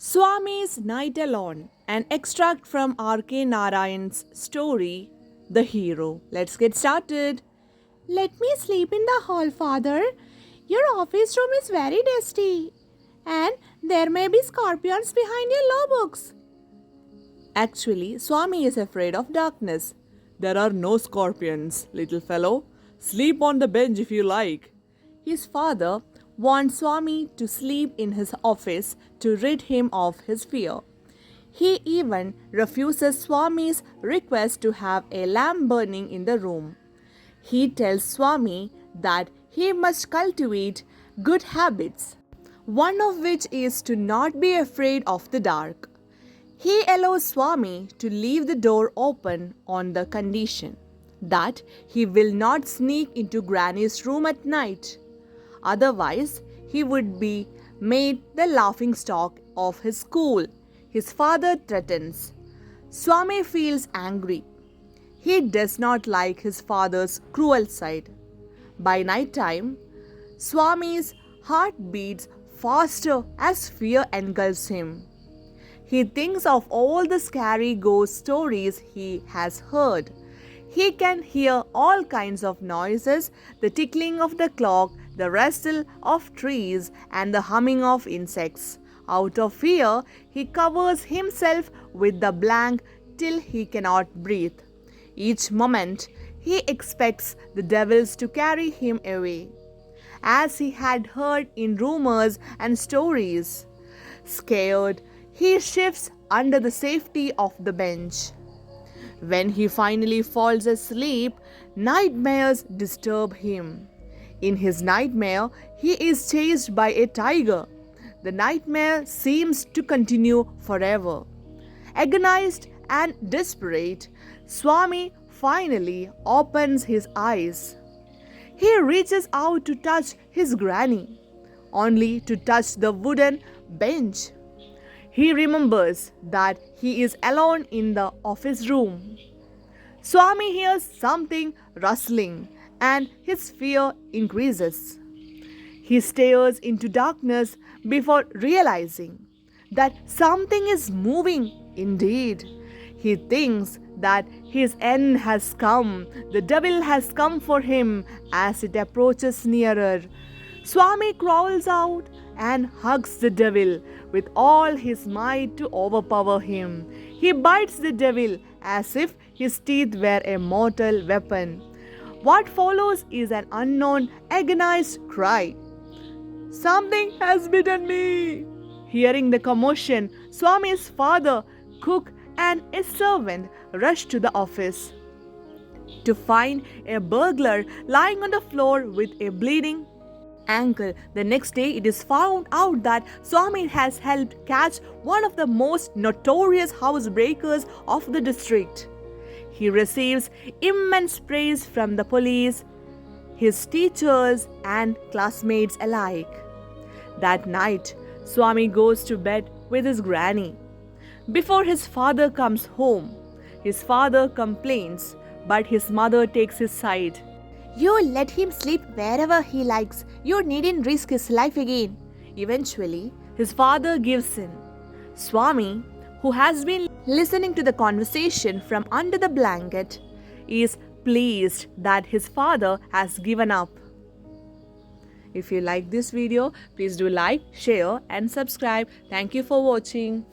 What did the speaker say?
Swami's Night Alone, an extract from R.K. Narayan's story, The Hero. Let's get started. Let me sleep in the hall, father. Your office room is very dusty, and there may be scorpions behind your law books. Actually, Swami is afraid of darkness. There are no scorpions, little fellow. Sleep on the bench if you like. His father wants Swami to sleep in his office to rid him of his fear. He even refuses Swami's request to have a lamp burning in the room. He tells Swami that he must cultivate good habits, one of which is to not be afraid of the dark. He allows Swami to leave the door open on the condition that he will not sneak into Granny's room at night. Otherwise, he would be made the laughing stock of his school. His father threatens. Swami feels angry. He does not like his father's cruel side. By night time, Swami's heart beats faster as fear engulfs him. He thinks of all the scary ghost stories he has heard. He can hear all kinds of noises, the tickling of the clock, the rustle of trees, and the humming of insects. Out of fear, he covers himself with the blanket till he cannot breathe. Each moment, he expects the devils to carry him away, as he had heard in rumors and stories. Scared, he shifts under the safety of the bench. When he finally falls asleep, nightmares disturb him. In his nightmare, he is chased by a tiger. The nightmare seems to continue forever. Agonized and desperate, Swami finally opens his eyes. He reaches out to touch his granny, only to touch the wooden bench. He remembers that he is alone in the office room. Swami hears something rustling and his fear increases. He stares into darkness before realizing that something is moving indeed. He thinks that his end has come, the devil has come for him as it approaches nearer. Swami crawls out and hugs the devil with all his might to overpower him. He bites the devil as if his teeth were a mortal weapon. What follows is an unknown, agonized cry. Something has bitten me! Hearing the commotion, Swami's father, cook, and a servant rush to the office to find a burglar lying on the floor with a bleeding ankle. The next day, it is found out that Swami has helped catch one of the most notorious housebreakers of the district. He receives immense praise from the police, his teachers, and classmates alike. That night, Swami goes to bed with his granny. Before his father comes home, his father complains, but his mother takes his side. You let him sleep wherever he likes. You needn't risk his life again. Eventually, his father gives in. Swami, who has been listening to the conversation from under the blanket, is pleased that his father has given up. If you like this video, please do like, share, and subscribe. Thank you for watching.